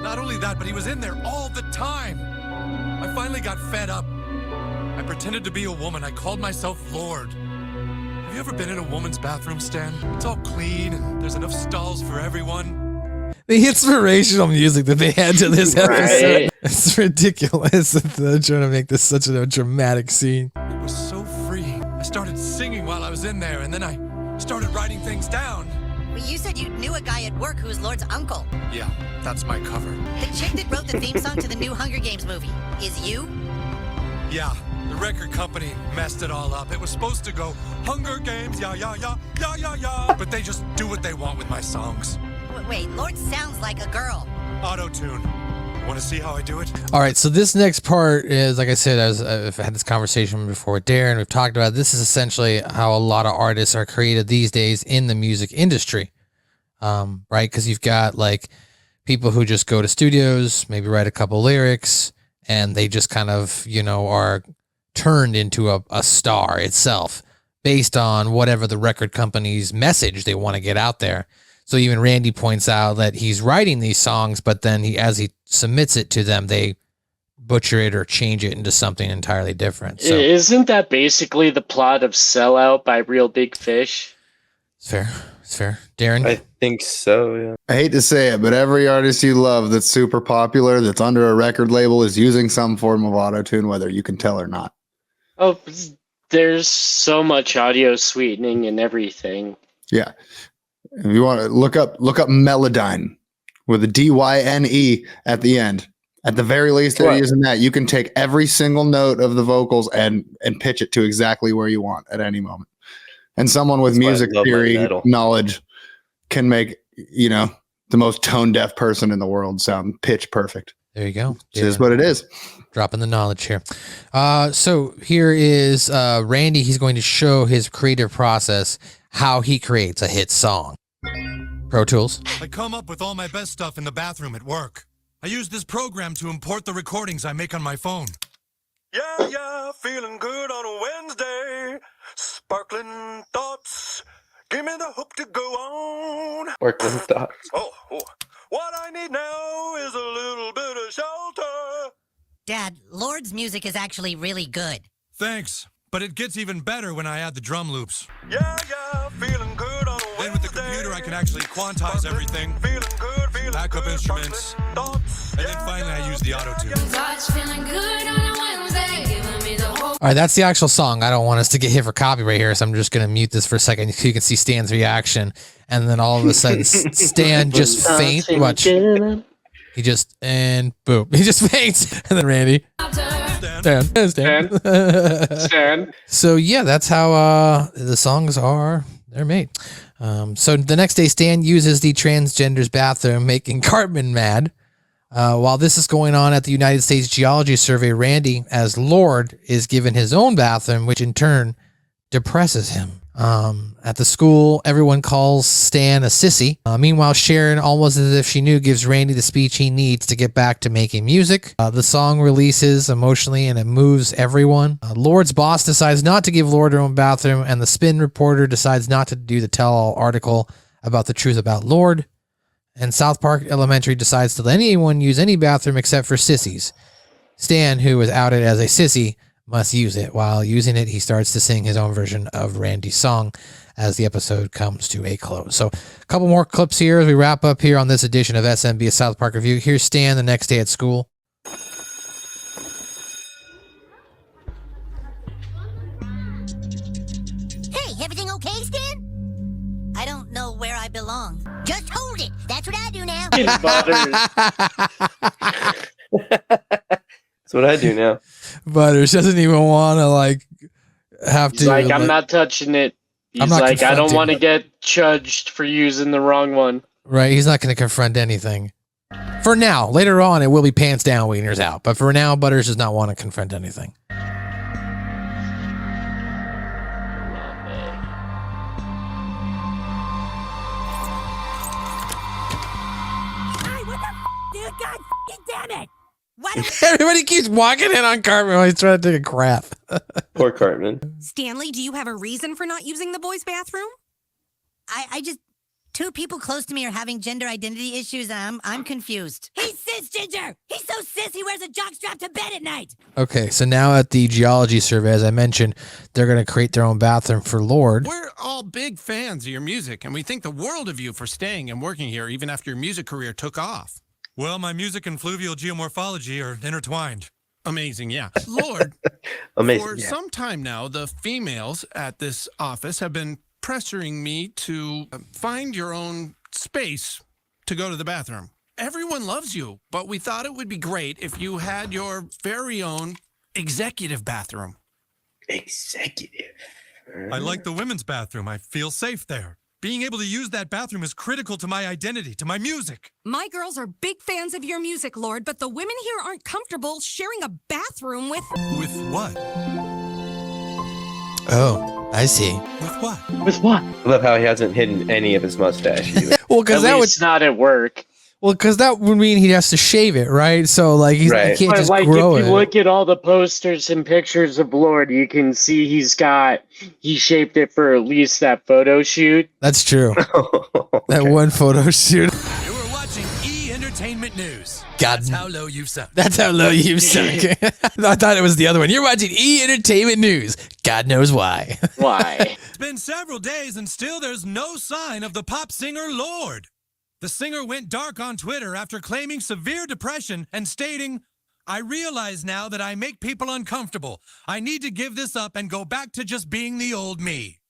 Not only that, but he was in there all the time. I finally got fed up. I pretended to be a woman. I called myself Lord. Have you ever been in a woman's bathroom, Stan? It's all clean and there's enough stalls for everyone. The inspirational music that they had to this episode. It's ridiculous. They're trying to make this such a dramatic scene. It was so freeing. I started singing while I was in there, and then I started writing things down. Well, you said you knew a guy at work who was Lord's uncle. Yeah, that's my cover. The chick that wrote the theme song to the new Hunger Games movie is you? Yeah, the record company messed it all up. It was supposed to go, Hunger Games, yeah, yeah, yeah, yeah, yeah, yeah. But they just do what they want with my songs. Wait, Lord sounds like a girl. Auto-tune. Want to see how I do it? All right, so this next part is, like I said, I've had this conversation before with Darren. We've talked about this is essentially how a lot of artists are created these days in the music industry, right? Because you've got like people who just go to studios, maybe write a couple lyrics, and they just kind of, you know, are turned into a star itself based on whatever the record company's message they want to get out there. So even Randy points out that he's writing these songs, but then as he submits it to them, they butcher it or change it into something entirely different. So isn't that basically the plot of Sellout by Real Big Fish? It's fair. It's fair. Darren? I think so, yeah. I hate to say it, but every artist you love that's super popular, that's under a record label, is using some form of auto-tune, whether you can tell or not. Oh, there's so much audio sweetening and everything. Yeah. If you want to look up Melodyne with a DYNE at the end. At the very least, they're using that. You can take every single note of the vocals and pitch it to exactly where you want at any moment. And someone with music theory knowledge can make, you know, the most tone deaf person in the world sound pitch perfect. There you go. This is what it is. Dropping the knowledge here. So here is Randy. He's going to show his creative process, how he creates a hit song. Pro Tools. I come up with all my best stuff in the bathroom at work. I use this program to import the recordings I make on my phone. Yeah, feeling good on a Wednesday. Sparkling thoughts. Give me the hope to go on. Sparkling thoughts. Oh, what I need now is a little bit of shelter. Dad, Lord's music is actually really good. Thanks, but it gets even better when I add the drum loops. Yeah, feeling good on a Wednesday. Then with the computer, I can actually quantize everything. Feeling good, backup instruments. And then finally, I use the auto-tune. All right, that's the actual song. I don't want us to get hit for copyright here, so I'm just going to mute this for a second so you can see Stan's reaction. And then all of a sudden, Stan just faints. Watch. He just, and boom. He just faints. And then Randy. Stan. So, yeah, that's how the songs they're made. So the next day, Stan uses the transgender's bathroom, making Cartman mad. While this is going on at the United States Geology Survey, Randy, as Lord, is given his own bathroom, which in turn depresses him. At the school, everyone calls Stan a sissy. Meanwhile, Sharon, almost as if she knew, gives Randy the speech he needs to get back to making music. The song releases emotionally and it moves everyone. Lord's boss decides not to give Lord her own bathroom, and the Spin reporter decides not to do the tell-all article about the truth about Lord. And South Park Elementary decides to let anyone use any bathroom except for sissies. Stan, who was outed as a sissy, must use it. While using it, he starts to sing his own version of Randy's song as the episode comes to a close. So a couple more clips here as we wrap up here on this edition of SMB, a South Park Review. Here's Stan the next day at school. Hey, everything okay, Stan? I don't know where I belong. Just hold it. That's what I do now. That's what I do now. Butters doesn't even want to have He's like, I'm not touching it. He's like, I don't want to get judged for using the wrong one. Right. He's not going to confront anything. For now. Later on, it will be pants down, wieners out. But for now, Butters does not want to confront anything. Dude, God damn it! Everybody keeps walking in on Cartman while he's trying to take a crap. Poor Cartman. Stanley, do you have a reason for not using the boys' bathroom? I just... Two people close to me are having gender identity issues, and I'm confused. He's cisgender! He's so cis he wears a jockstrap to bed at night! Okay, so now at the geology survey, as I mentioned, they're going to create their own bathroom for Lord. We're all big fans of your music, and we think the world of you for staying and working here even after your music career took off. Well, my music and fluvial geomorphology are intertwined. Amazing, yeah. Lord, Amazing, for some time now, the females at this office have been pressuring me to find your own space to go to the bathroom. Everyone loves you, but we thought it would be great if you had your very own executive bathroom. Executive. I like the women's bathroom. I feel safe there. Being able to use that bathroom is critical to my identity, to my music. My girls are big fans of your music, Lord, but the women here aren't comfortable sharing a bathroom with... With what? Oh, I see. With what? With what? I love how he hasn't hidden any of his mustache. Well, because that would not at work. Well, because that would mean he has to shave it, right? So, like, he can't just grow it. If you look at all the posters and pictures of Lord, you can see he shaped it for at least that photo shoot. That's true. That one photo shoot. You were watching E! Entertainment News. God, that's how low you've sunk. That's how low you've sunk. I thought it was the other one. You're watching E! Entertainment News. God knows why. Why? It's been several days and still there's no sign of the pop singer Lord. The singer went dark on Twitter after claiming severe depression and stating, "I realize now that I make people uncomfortable. I need to give this up and go back to just being the old me."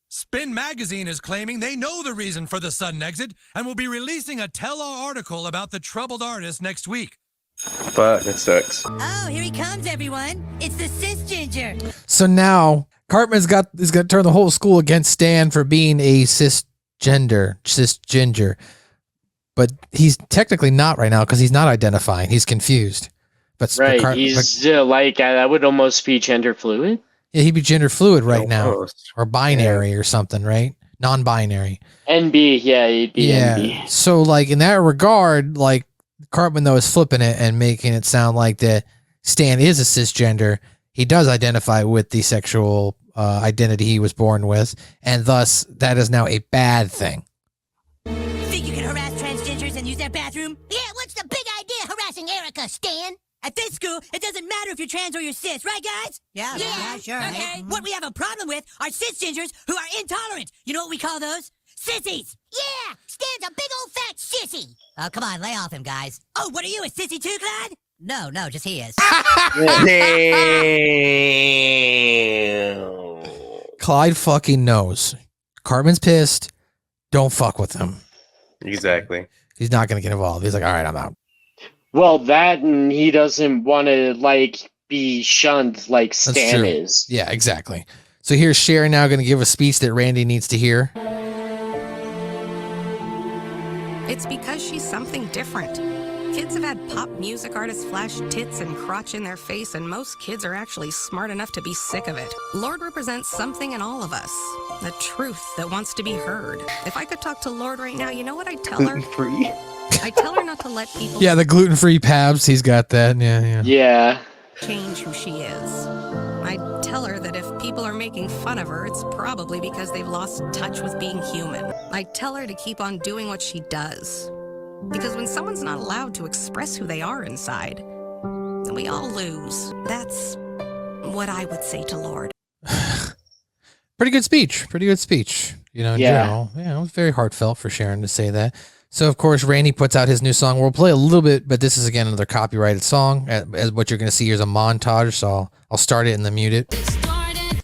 Spin Magazine is claiming they know the reason for the sudden exit and will be releasing a tell-all article about the troubled artist next week. But that sucks. Oh, here he comes, everyone. It's the cis ginger. So now Cartman's got to turn the whole school against Stan for being a cisgender. But he's technically not right now because he's not identifying. He's confused. But right, he's like, I would almost be gender fluid. Yeah, he'd be gender fluid right now. Or binary or something, right? Non-binary. NB, yeah, he'd be NB. So, like, in that regard, like, Cartman, though, is flipping it and making it sound like that Stan is a cisgender. He does identify with the sexual identity he was born with, and thus, that is now a bad thing. Think you can harass transgenders and use their bathroom? Yeah, what's the big idea harassing Erica, Stan? At this school, it doesn't matter if you're trans or you're cis, right, guys? Yeah, sure. Okay. What we have a problem with are cisgengers who are intolerant. You know what we call those? Sissies. Yeah, Stan's a big old fat sissy. Oh, come on, lay off him, guys. Oh, what are you, a sissy too, Clyde? No, just he is. Clyde fucking knows. Cartman's pissed. Don't fuck with him. Exactly. He's not going to get involved. He's like, all right, I'm out. Well, that and he doesn't want to, like, be shunned like Stan is. Yeah, exactly. So here's Sharon now going to give a speech that Randy needs to hear. It's because she's something different. Kids have had pop music artists flash tits and crotch in their face, and most kids are actually smart enough to be sick of it. Lord represents something in all of us, a truth that wants to be heard. If I could talk to Lord right now, you know what I'd tell her? Gluten-free. I tell her not to let people... Yeah, the gluten-free Pabs, he's got that. Yeah. ...change who she is. I'd tell her that if people are making fun of her, it's probably because they've lost touch with being human. I'd tell her to keep on doing what she does. Because when someone's not allowed to express who they are inside, then we all lose. That's what I would say to Lord. Pretty good speech. In general. Yeah, it was very heartfelt for Sharon to say that. So, of course, Randy puts out his new song. We'll play a little bit, but this is, again, another copyrighted song. As what you're going to see here is a montage, so I'll start it and then mute it.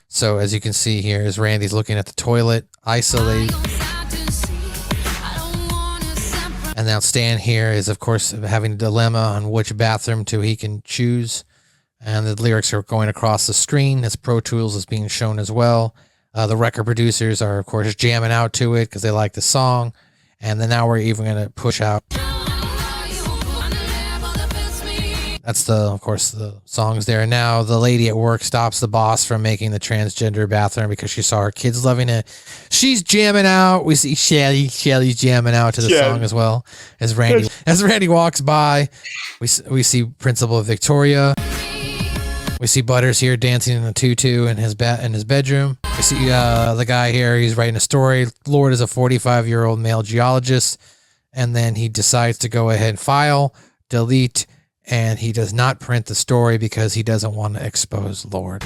So, as you can see here, is Randy's looking at the toilet, isolated. And now Stan here is, of course, having a dilemma on which bathroom he can choose. And the lyrics are going across the screen as Pro Tools is being shown as well. The record producers are, of course, jamming out to it because they like the song. And then now we're even going to push out. That's of course, the song's there. Now the lady at work stops the boss from making the transgender bathroom because she saw her kids loving it. She's jamming out. We see Shelly's jamming out to the song as well as Randy. As Randy walks by, we see Principal Victoria. We see Butters here dancing in a tutu in his bedroom. We see the guy here. He's writing a story. Lord is a 45-year-old male geologist, and then he decides to go ahead and file, delete, and he does not print the story because he doesn't want to expose Lord.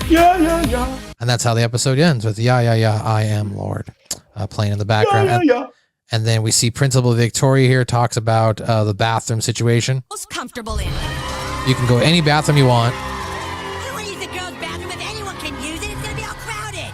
Yeah. And that's how the episode ends with yeah, I am Lord playing in the background. Yeah. And then we see Principal Victoria here talks about the bathroom situation. Most comfortable in. You can go any bathroom you want. You want to use the girls' bathroom if anyone can use it? It's going to be all crowded.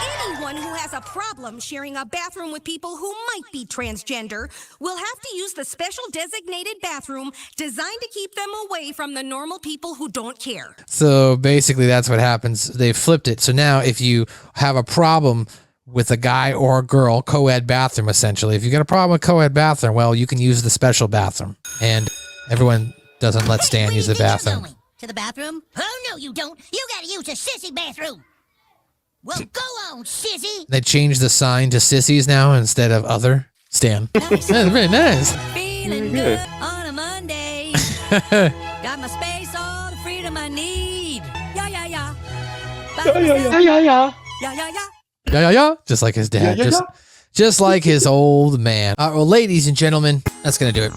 Anyone who has a problem problem sharing a bathroom with people who might be transgender, we'll have to use the special designated bathroom designed to keep them away from the normal people who don't care. So basically that's what happens. They flipped it. So now if you have a problem with a guy or a girl, co-ed bathroom, essentially. If you got a problem with co-ed bathroom, well, you can use the special bathroom. And everyone doesn't let Stan use the bathroom. To the bathroom? Oh, no, you don't. You gotta use a sissy bathroom. Well, go on, sissy. They changed the sign to sissies now instead of other. Stan. That's very nice. Feeling good on a Monday. Got my space, all the freedom I need. Yeah, yeah, yeah. Yeah, yeah, yeah. Yeah, yeah. Yeah, yeah, yeah. Yeah. Just like his dad. Just like his old man. Well, ladies and gentlemen, that's going to do it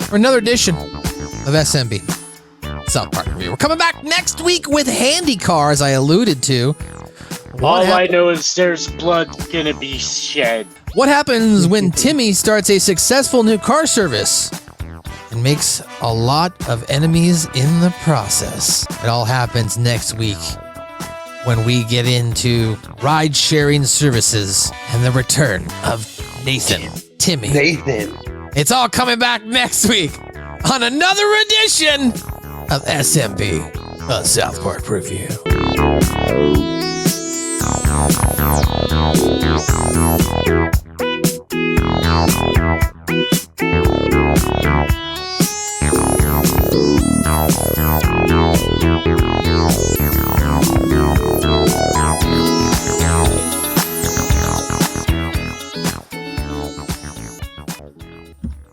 for another edition of SMB, South Park Review. We're coming back next week with Handy Car, as I alluded to. All I know is there's blood going to be shed. What happens when Timmy starts a successful new car service and makes a lot of enemies in the process? It all happens next week, when we get into ride-sharing services and the return of Nathan. It's all coming back next week on another edition of SMB, a South Park Review.